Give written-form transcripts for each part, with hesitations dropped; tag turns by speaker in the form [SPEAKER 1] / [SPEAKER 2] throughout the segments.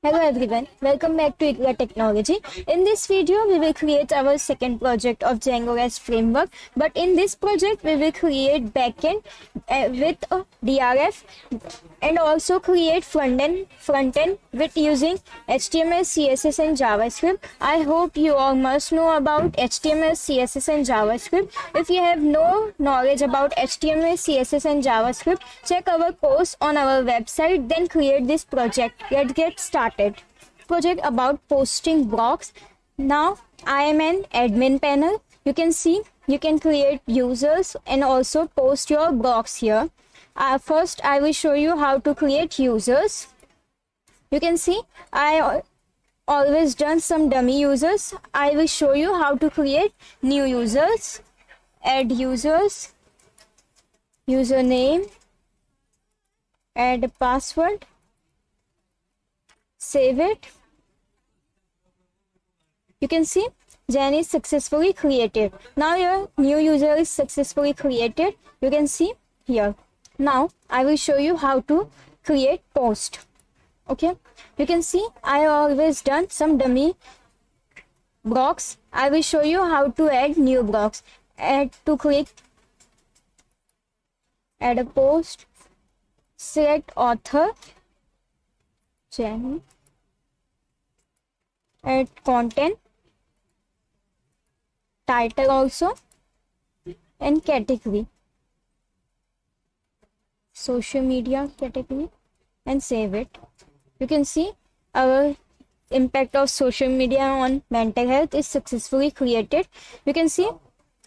[SPEAKER 1] Hello everyone, welcome back to ICRA Technology. In this video, we will create our second project of Django REST framework. But in this project, we will create backend with a DRF and also create front-end with using HTML, CSS and JavaScript. I hope you all must know about HTML, CSS and JavaScript. If you have no knowledge about HTML, CSS and JavaScript, check our course on our website, then create this project. Let's get started. Project about posting blogs. Now I am an admin panel. You can see you can create users and also post your blogs here. First I will show you how to create users. You can see I always done some dummy users. I will show you how to create new users. Add users, username, add a password, save it. You can see Jan is successfully created. Now your new user is successfully created. You can see here. Now I will show you how to create post. Okay, you can see I always done some dummy blocks. I will show you how to add new blocks. Add a post, select author, Jan, add content, title also, and category, social media category, and save it. You can see our impact of social media on mental health is successfully created. You can see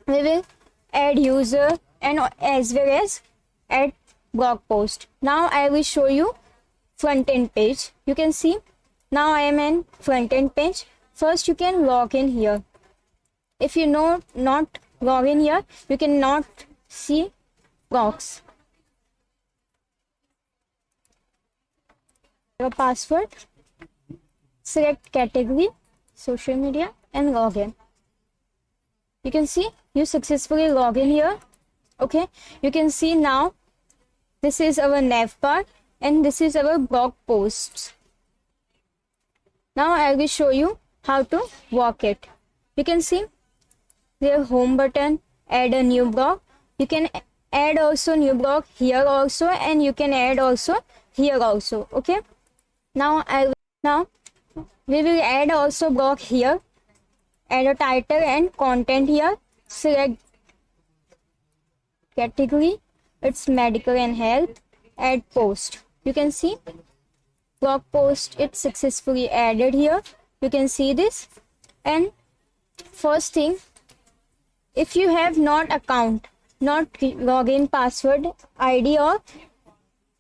[SPEAKER 1] we will add user and as well as add blog post. Now I will show you front end page. You can see now I am in front end page. First you can log in here. If you know not log in here, you cannot see blogs. Your password, select category, social media, and log in. You can see you successfully log in here. Okay, you can see now this is our nav bar and this is our blog posts. Now I will show you how to work it. You can see their home button, add a new blog. You can add also new blog here also, and you can add also here also. Okay, now we will add also blog here. Add a title and content here. Select category, it's medical and health. Add post. You can see blog post, it's successfully added here. You can see this. And first thing, if you have not account, not login password, ID or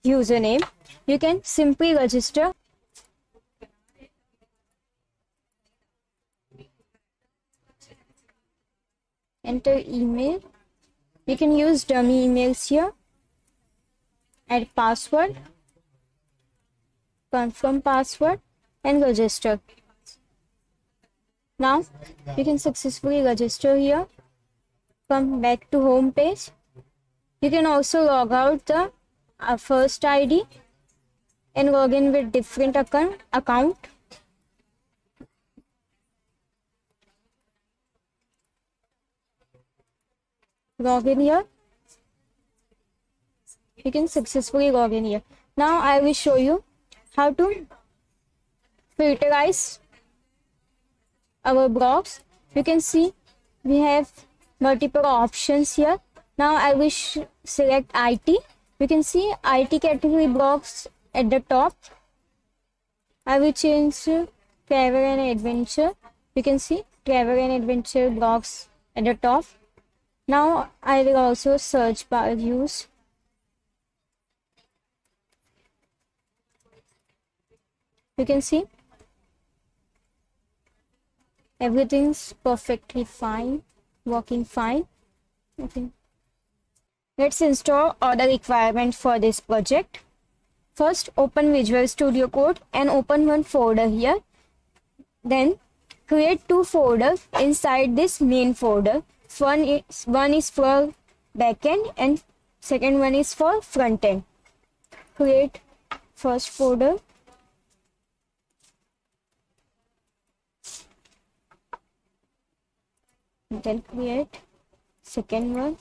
[SPEAKER 1] username, you can simply register. Enter email. You can use dummy emails here. Add password, confirm password, and register. Now you can successfully register here. Come back to home page. You can also log out the first ID and log in with different account. Log in here. You can successfully log in here. Now I will show you how to filterize our blogs. You can see we have multiple options here. Now I will select IT. You can see IT category blogs at the top. I will change to travel and adventure. You can see travel and adventure blogs at the top. Now I will also search bar use. You can see everything's perfectly fine, working fine. Okay, let's install all the requirements for this project. First, open Visual Studio Code and open one folder here. Then create two folders inside this main folder. One is for backend and second one is for front end. Create first folder, then create second one.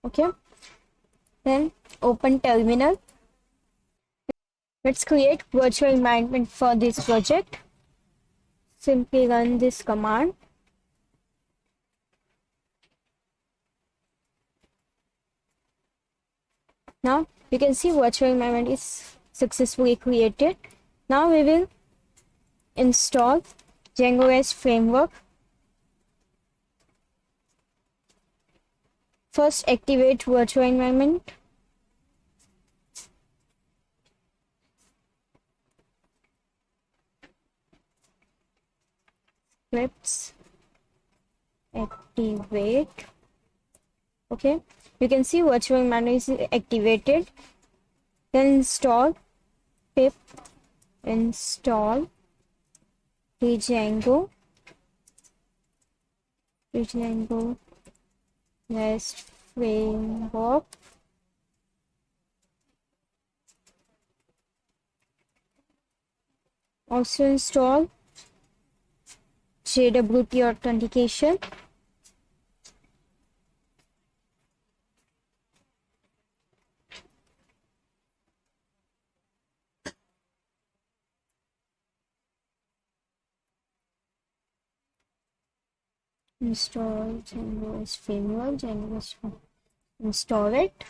[SPEAKER 1] Okay, then open terminal. Let's create virtual environment for this project. Simply run this command. Now you can see virtual environment is successfully created. Now we will install Django REST framework. First, activate virtual environment. Let's activate. Okay, you can see virtual environment is activated. Then install pip install Django REST framework. Also install JWT authentication. Install Django REST framework. Install it.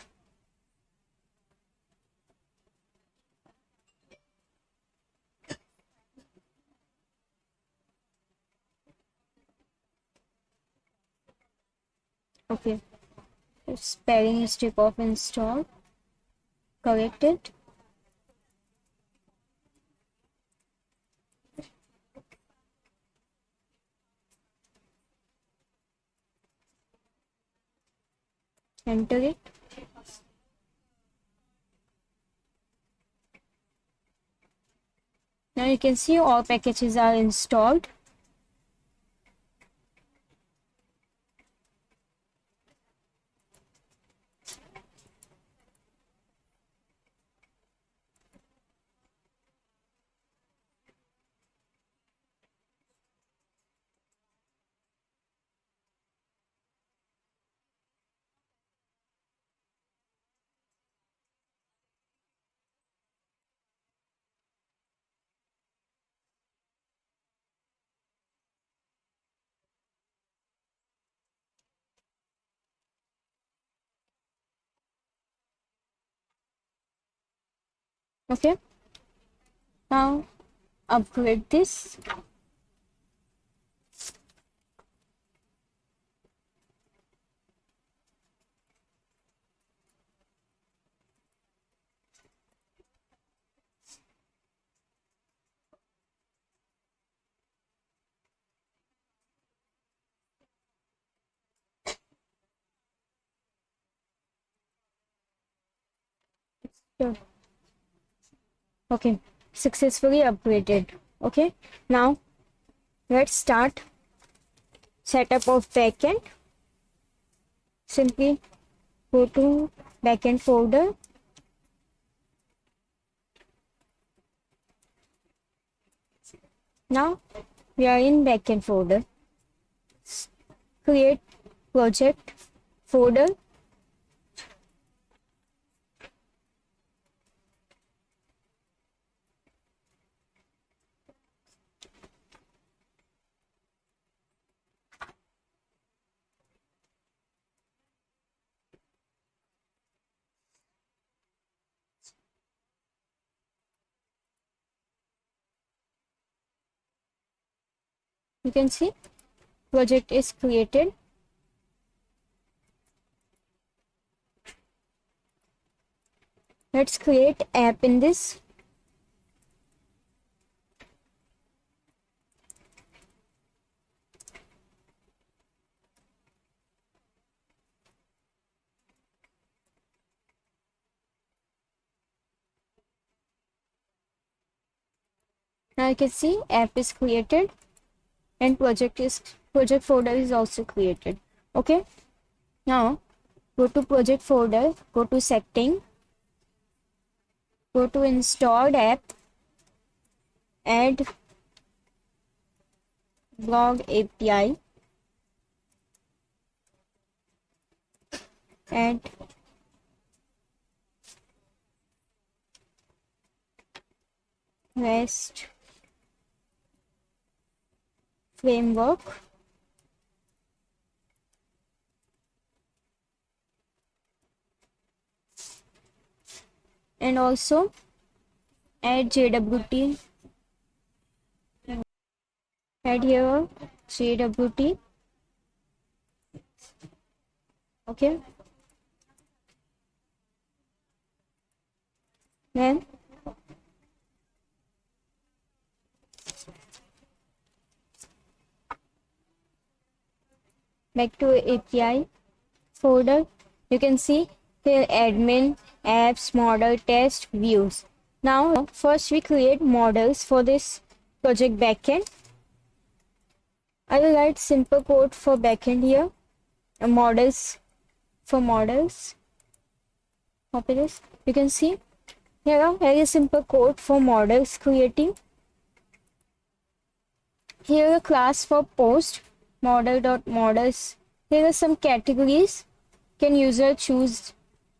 [SPEAKER 1] Okay, spelling mistake of install. Correct it. Enter it. Now you can see all packages are installed. Okay, now upgrade this. Sure. Okay, successfully upgraded. Okay, now let's start setup of backend. Simply go to backend folder. Now we are in backend folder. Create project folder. You can see project is created. Let's create app in this. Now you can see app is created and project folder is also created. Okay, now go to project folder, go to setting, Go to installed app, add blog API, add REST framework, and also add JWT, add here JWT. Okay, then back to API folder. You can see here admin, apps, model, test, views. Now first we create models for this project backend. I will write simple code for backend here. Models for models. Copy this. You can see here a very simple code for models creating. Here a class for post model.models. Here are some categories. Can user choose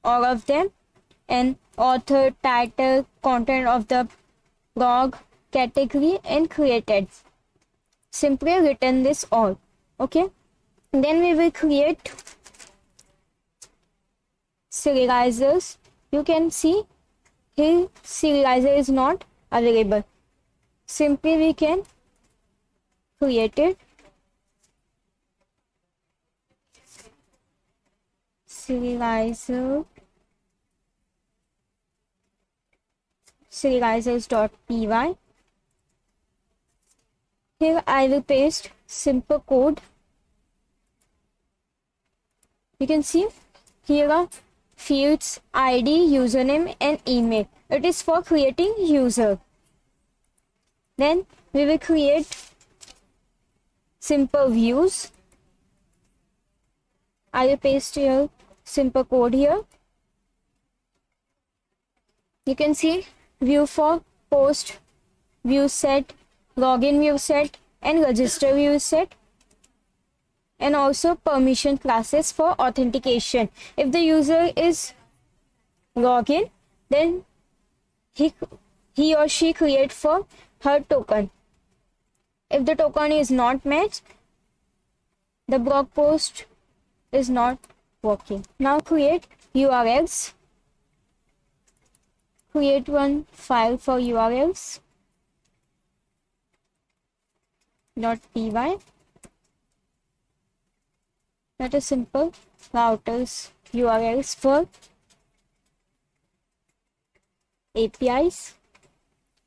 [SPEAKER 1] all of them? And author, title, content of the blog, category, and created. Simply return this all. Okay. Then we will create serializers. You can see here serializer is not available. Simply we can create it. Serializers.py. Here I will paste simple code. You can see here are fields ID, username, and email. It is for creating user. Then we will create simple views. I will paste here simple code here. You can see view for post view set, login view set, and register view set, and also permission classes for authentication. If the user is login, then he or she create for her token. If the token is not matched, the blog post is not working. Now create URLs. Create one file for URLs. .py. That is simple routers URLs for APIs.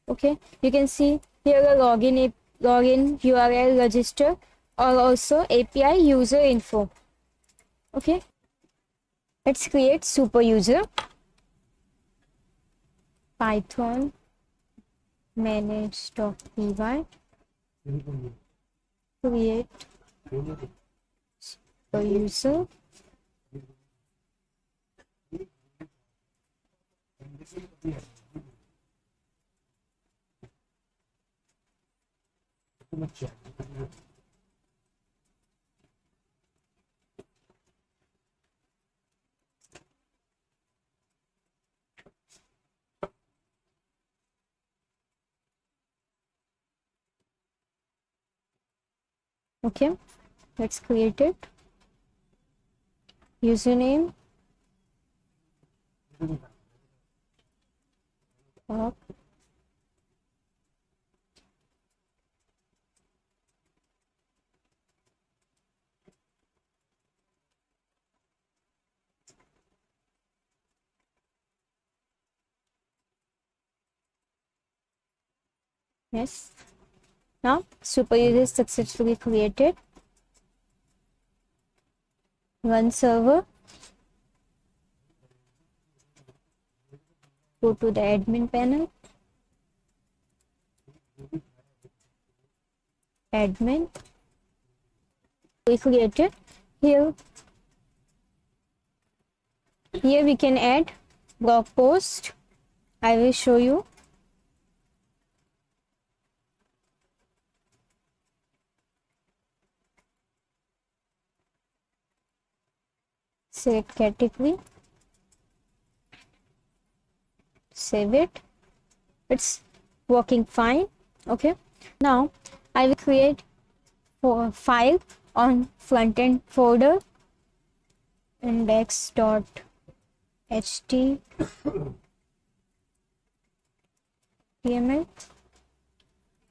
[SPEAKER 1] Okay, you can see here a login URL register, or also API user info. Okay, let's create super user. Python manage.py. Create super user. Okay, let's create it. Username. Yes. Now super user is successfully created. Run server. Go to the admin panel. Admin. We created here. Here we can add blog post, I will show you. Select category, save it. It's working fine. Okay, now I will create a file on front-end folder, index.html.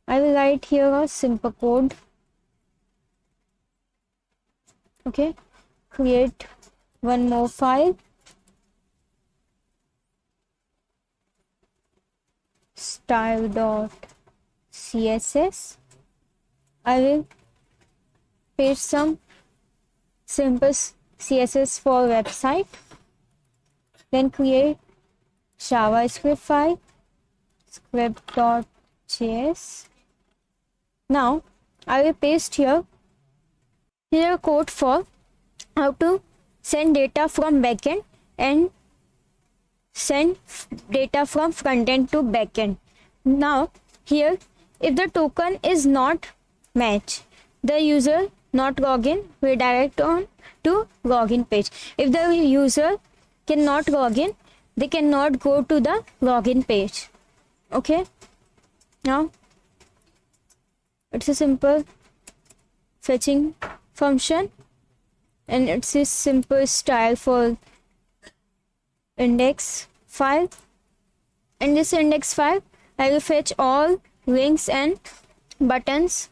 [SPEAKER 1] I will write here a simple code. Okay, create one more file, style.css. I will paste some simple CSS for website. Then create JavaScript file, script.js. Now I will paste here code for how to send data from backend and send data from frontend to backend. Now here, if the token is not match, the user not login redirect on to login page. If the user cannot login, they cannot go to the login page. Okay, now it's a simple fetching function, and it's a simple style for index file. In this index file, I will fetch all links and buttons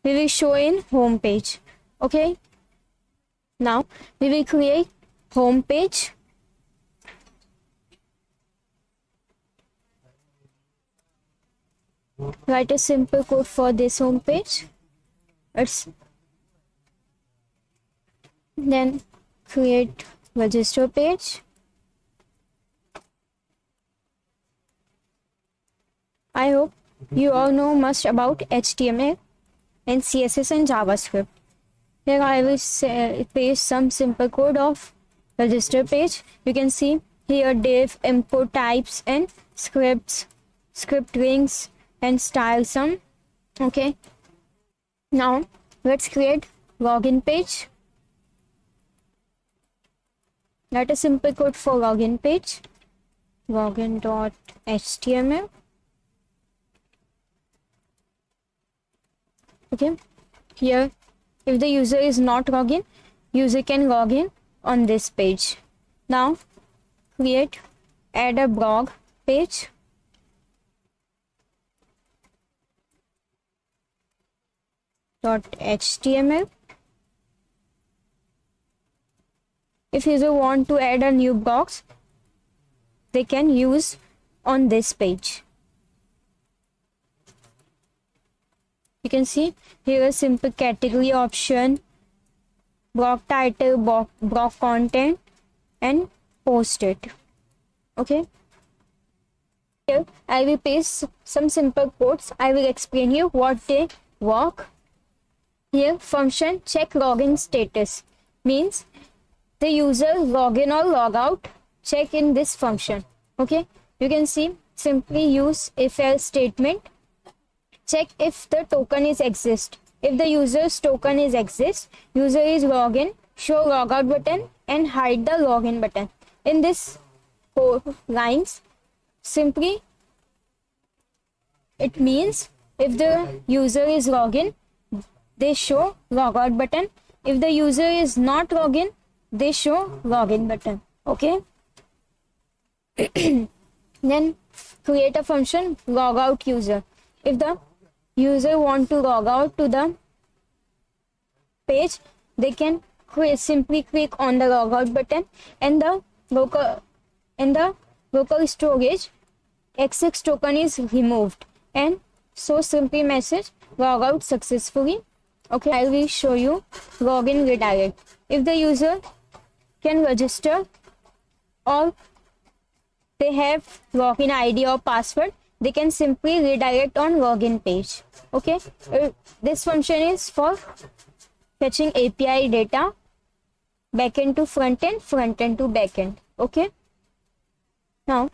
[SPEAKER 1] we will show in home page. Okay, now we will create home page. Write a simple code for this home page. Then create register page. I hope you all know much about HTML and CSS and JavaScript. Here I will paste some simple code of register page. You can see here div, import types and scripts, script links and style some. Okay, now let's create login page. Write a simple code for login page. Login.html. Okay, here if the user is not login, user can log in on this page. Now add a blog page. .html. If user want to add a new box, they can use on this page. You can see here a simple category option, blog title, blog content, and post it. Okay, here I will paste some simple codes. I will explain you what they work. Here function check login status means the user login or log out, check in this function. Okay, you can see simply use if else statement. Check if the token is exist. If the user's token is exist, user is login, show logout button and hide the login button. In this 4 lines, simply it means if the user is login, they show logout button. If the user is not login, they show login button. Okay. Then create a function logout user. If the user want to log out to the page, they can simply click on the logout button, and the local storage X6 token is removed, and so simply message logout successfully. Okay, I will show you login redirect. If the user can register or they have login ID or password, they can simply redirect on login page. Okay, this function is for fetching API data backend to frontend, frontend to backend. Okay, now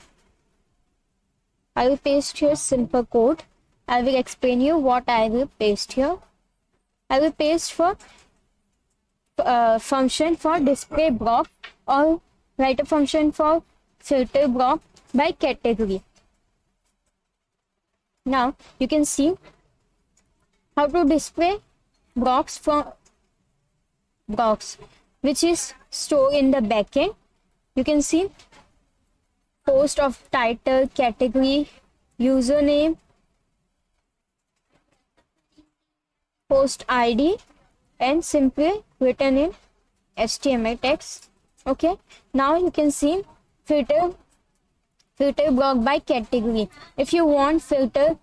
[SPEAKER 1] I will paste here simple code. I will explain you what I will paste here. I will paste for function for display block, or write a function for filter block by category. Now you can see how to display blocks from blocks which is stored in the backend. You can see post of title, category, username, post ID, and simply written in HTML text. Okay, now you can see filter block by category. If you want filter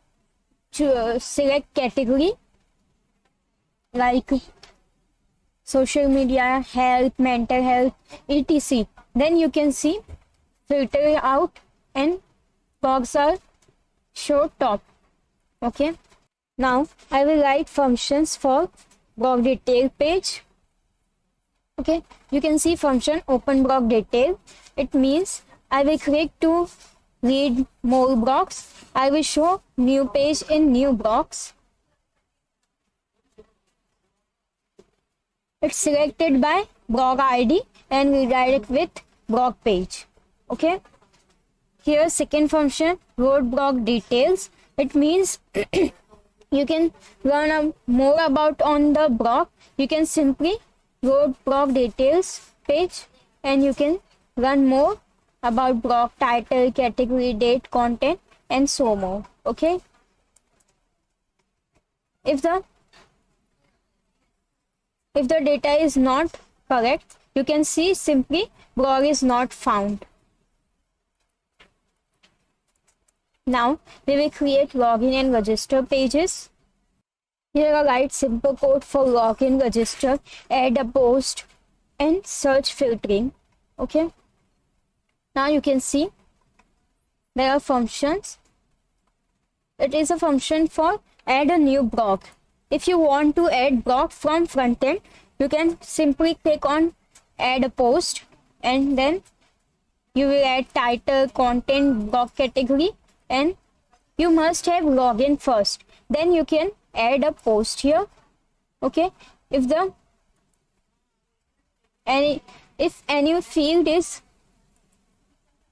[SPEAKER 1] to select category like social media, health, mental health, etc., then you can see filter out and blocks are show top. Okay, now I will write functions for block detail page. Okay, you can see function open block detail. It means I will click to read more blocks. I will show new page in new blocks. It's selected by block ID and redirect with block page. Okay, here second function road block details. It means you can learn more about on the block. You can simply road block details page and you can learn more about block title, category, date, content, and so more. Okay, if the data is not correct, you can see simply block is not found. Now we will create login and register pages. Here I write simple code for login, register, add a post, and search filtering. Okay, now you can see there are functions. It is a function for add a new block. If you want to add block from front end, you can simply click on add a post and then you will add title, content, block category, and you must have login first. Then you can add a post here. Okay, if any field is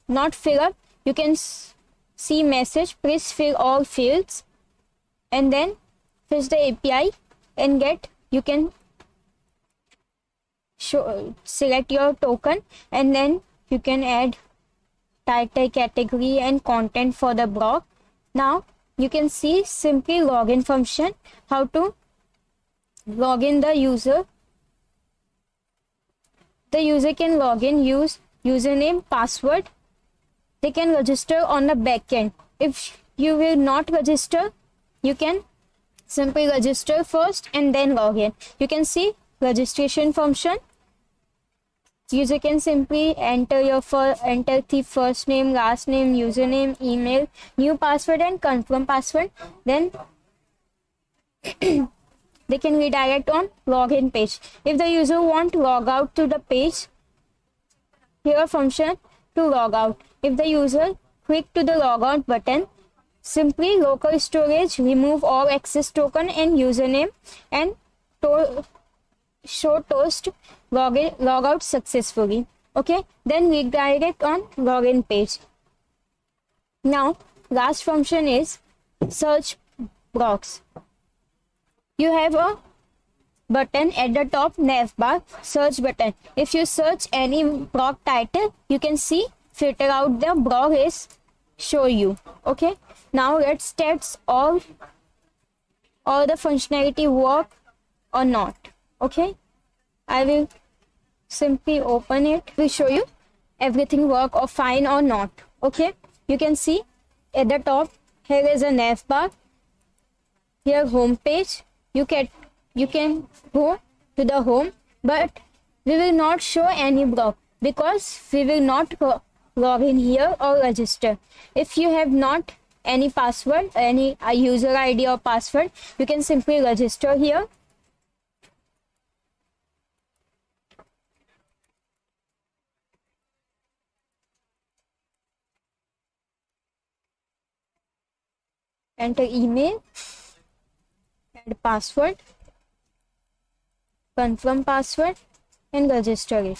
[SPEAKER 1] not filled up, you can see message please fill all fields and then fetch the API and you can select your token and then you can add title, category, and content for the block. Now you can see simply login function, how to log in the user. The user can log in, use username, password. They can register on the backend. If you will not register, you can simply register first and then log in. You can see registration function. User can simply enter the first name, last name, username, email, new password, and confirm password. Then they can redirect on login page. If the user want to log out to the page, here function to log out. If the user click to the logout button, simply local storage, remove all access token and username, and show toast log out successfully. Okay, then redirect on login page. Now last function is search blocks. You have a button at the top navbar, search button. If you search any block title, you can see filter out the block is show you. Okay, now let's test all the functionality work or not. Okay, I will simply open it. Will show you everything work or fine or not. Okay, you can see at the top here is a navbar. Here home page. You can go to the home, but we will not show any block because we will not log in here or register. If you have not any password, any user ID or password, you can simply register here. enter email, add password, confirm password, and register it.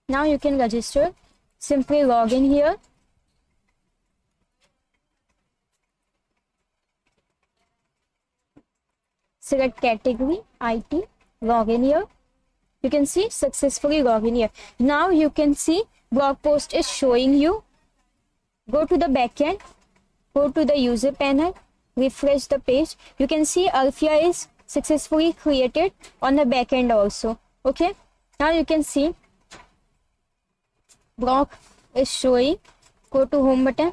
[SPEAKER 1] Now you can register. Simply log in here. Select category IT, log in here. You can see successfully log in here. Now you can see blog post is showing you. Go to the backend, go to the user panel, refresh the page. You can see Alfia is successfully created on the backend also. Okay, now you can see blog is showing. Go to home button.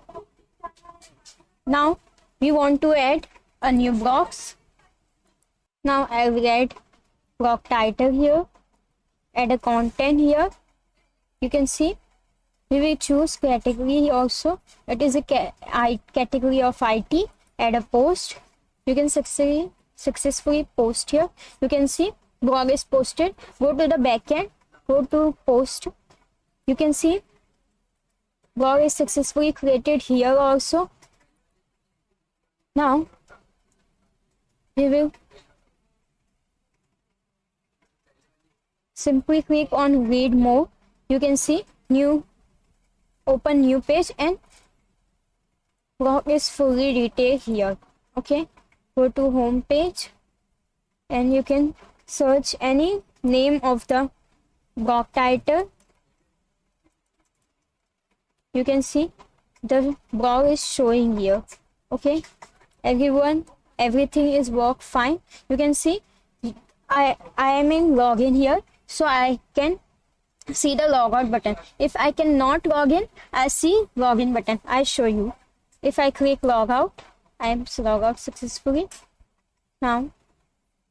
[SPEAKER 1] Now we want to add a new blocks. Now I will add blog title here, add a content here. You can see we will choose category also. It is a category of IT. Add a post. You can successfully post here. You can see blog is posted. Go to the backend. Go to post. You can see blog is successfully created here also. Now we will simply click on read more. You can see open new page and blog is fully detailed here. Okay, go to home page and you can search any name of the blog title. You can see the blog is showing here. Okay, everything is work fine. You can see I am in login here, so I can see the logout button. If I cannot log in, I see login button. I show you. If I click logout, I am logged out successfully. Now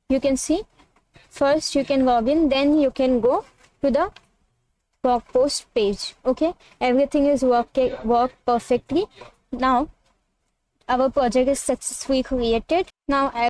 [SPEAKER 1] you can see first you can log in, then you can go to the blog post page. Okay, everything is work perfectly. Now our project is successfully created. Now